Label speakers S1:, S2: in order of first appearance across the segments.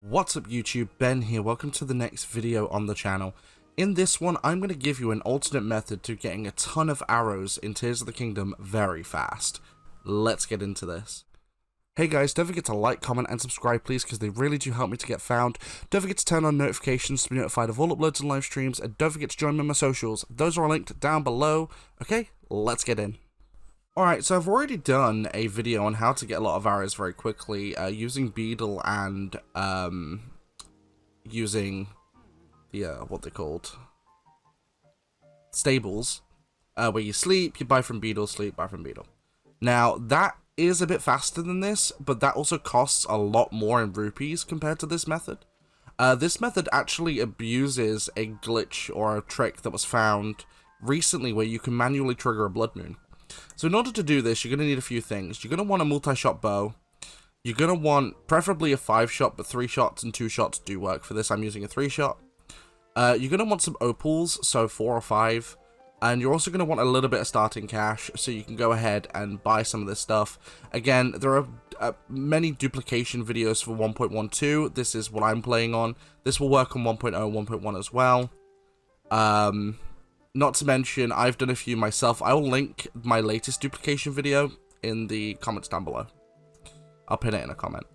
S1: What's up YouTube, Ben here, welcome to the next video on the channel. In this one, I'm going to give you an alternate method to getting a ton of arrows in Tears of the Kingdom very fast. Let's get into this. Hey guys, don't forget to like, comment and subscribe please, because they really do help me to get found. Don't forget to turn on notifications to be notified of all uploads and live streams, and don't forget to join me on my socials. Those are all linked down below. Okay, let's get in. Alright, so I've already done a video on how to get a lot of arrows very quickly, using Beetle and, using the, what they're called, stables, where you sleep, you buy from Beetle, sleep, buy from Beetle. Now, that is a bit faster than this, but that also costs a lot more in rupees compared to this method. This method actually abuses a glitch or a trick that was found recently where you can manually trigger a blood moon. So in order to do this, you're going to need a few things. You're going to want a multi-shot bow. You're going to want preferably a 5-shot, but 3 shots and 2 shots do work for this. I'm using a 3-shot. You're going to want some opals, so 4 or 5. And you're also going to want a little bit of starting cash, so you can go ahead and buy some of this stuff. Again, there are many duplication videos for 1.12. This is what I'm playing on. This will work on 1.0, 1.1 as well. Not to mention, I've done a few myself. I will link my latest duplication video in the comments down below. I'll pin it in a comment.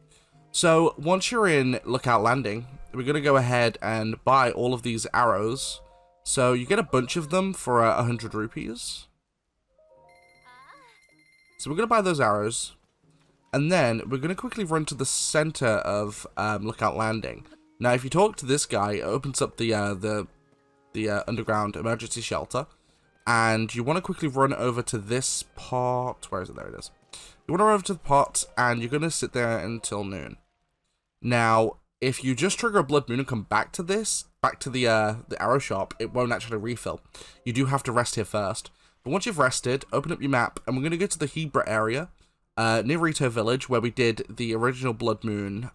S1: So, once you're in Lookout Landing, we're going to go ahead and buy all of these arrows. So, you get a bunch of them for 100 rupees. So, we're going to buy those arrows. And then, we're going to quickly run to the center of Lookout Landing. Now, if you talk to this guy, it opens up the underground emergency shelter, and you want to quickly run over to this pot. Where is it? There it is. You want to run over to the pot, and you're going to sit there until noon. Now, if you just trigger a blood moon and come back to this, back to the arrow shop, it won't actually refill. You do have to rest here first. But once you've rested, open up your map, and we're going to go to the Hebra area, near Rito Village, where we did the original blood moon,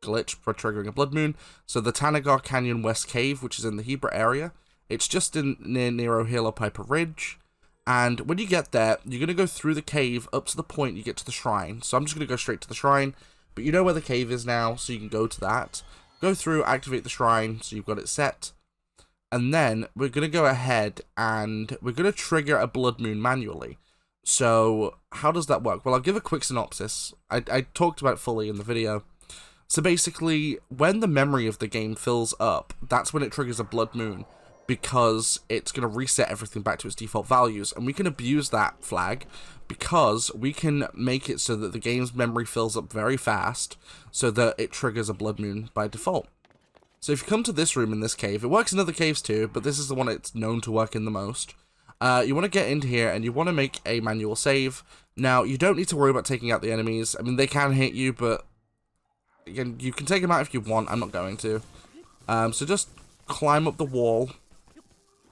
S1: glitch for triggering a blood moon. So the Tanagar Canyon West Cave, which is in the Hebra area, it's just near Nero Hilo Piper Ridge. And when you get there, you're going to go through the cave up to the point you get to the shrine. So I'm just going to go straight to the shrine, but you know where the cave is now, so you can go to that. Go through, activate the shrine, so you've got it set. And then we're going to go ahead and we're going to trigger a blood moon manually. So how does that work? Well, I'll give a quick synopsis. I talked about it fully in the video. So basically, when the memory of the game fills up, that's when it triggers a blood moon, because it's going to reset everything back to its default values, and we can abuse that flag because we can make it so that the game's memory fills up very fast so that it triggers a blood moon by default. So if you come to this room in this cave, it works in other caves too, but this is the one it's known to work in the most. You want to get into here and you want to make a manual save. Now, you don't need to worry about taking out the enemies. I mean, they can hit you, but again, you can take them out if you want. I'm not going to. So just climb up the wall.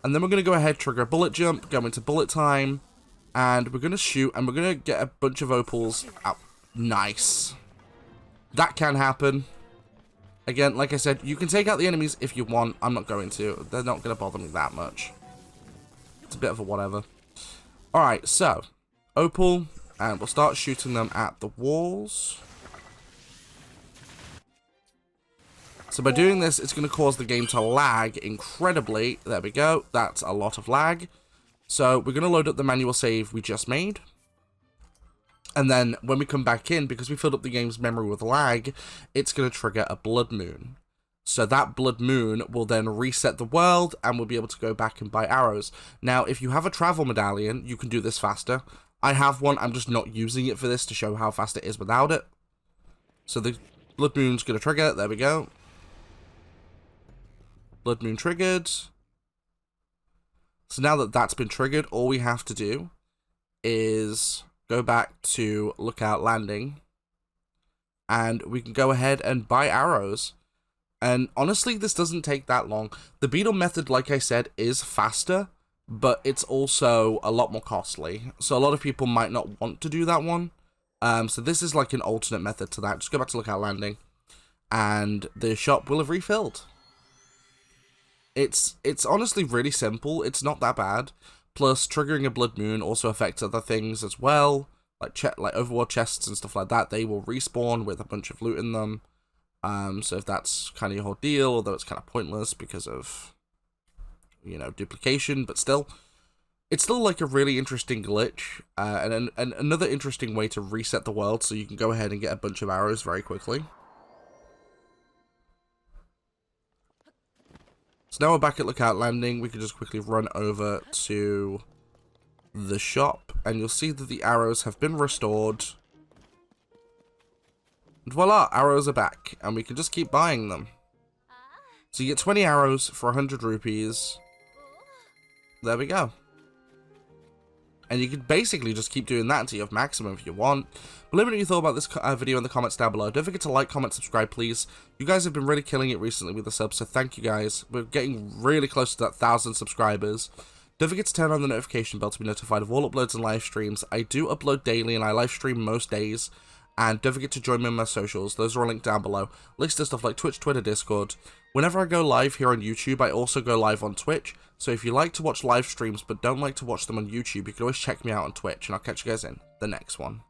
S1: And then we're going to go ahead, trigger a bullet jump, go into bullet time. And we're going to shoot, and we're going to get a bunch of opals out. Nice. That can happen. Again, like I said, you can take out the enemies if you want. I'm not going to. They're not going to bother me that much. It's a bit of a whatever. Alright, so opal. And we'll start shooting them at the walls. So by doing this, it's going to cause the game to lag incredibly. There we go. That's a lot of lag. So we're going to load up the manual save we just made. And then when we come back in, because we filled up the game's memory with lag, it's going to trigger a blood moon. So that blood moon will then reset the world, and we'll be able to go back and buy arrows. Now, if you have a travel medallion, you can do this faster. I have one. I'm just not using it for this to show how fast it is without it. So the blood moon's going to trigger. There we go. Blood moon triggered. So now that that's been triggered, all we have to do is go back to Lookout Landing, and we can go ahead and buy arrows. And honestly, this doesn't take that long. The Beetle method, like I said, is faster, but it's also a lot more costly. So a lot of people might not want to do that one. So this is like an alternate method to that. Just go back to Lookout Landing, and the shop will have refilled. It's honestly really simple. It's not that bad. Plus, triggering a blood moon also affects other things as well, like overworld chests and stuff like that. They will respawn with a bunch of loot in them. So if that's kind of your whole deal, although it's kind of pointless because of, you know, duplication, but still, it's still like a really interesting glitch, and another interesting way to reset the world so you can go ahead and get a bunch of arrows very quickly. So now we're back at Lookout Landing. We can just quickly run over to the shop, and you'll see that the arrows have been restored. And voila, arrows are back, and we can just keep buying them. So you get 20 arrows for 100 rupees. There we go. And you can basically just keep doing that until you have maximum if you want. But let me know what you thought about this video in the comments down below. Don't forget to like, comment, subscribe, please. You guys have been really killing it recently with the subs, so thank you guys. We're getting really close to that 1,000 subscribers. Don't forget to turn on the notification bell to be notified of all uploads and live streams. I do upload daily and I live stream most days. And don't forget to join me on my socials. Those are all linked down below. Links to stuff like Twitch, Twitter, Discord. Whenever I go live here on YouTube, I also go live on Twitch. So if you like to watch live streams but don't like to watch them on YouTube, you can always check me out on Twitch. And I'll catch you guys in the next one.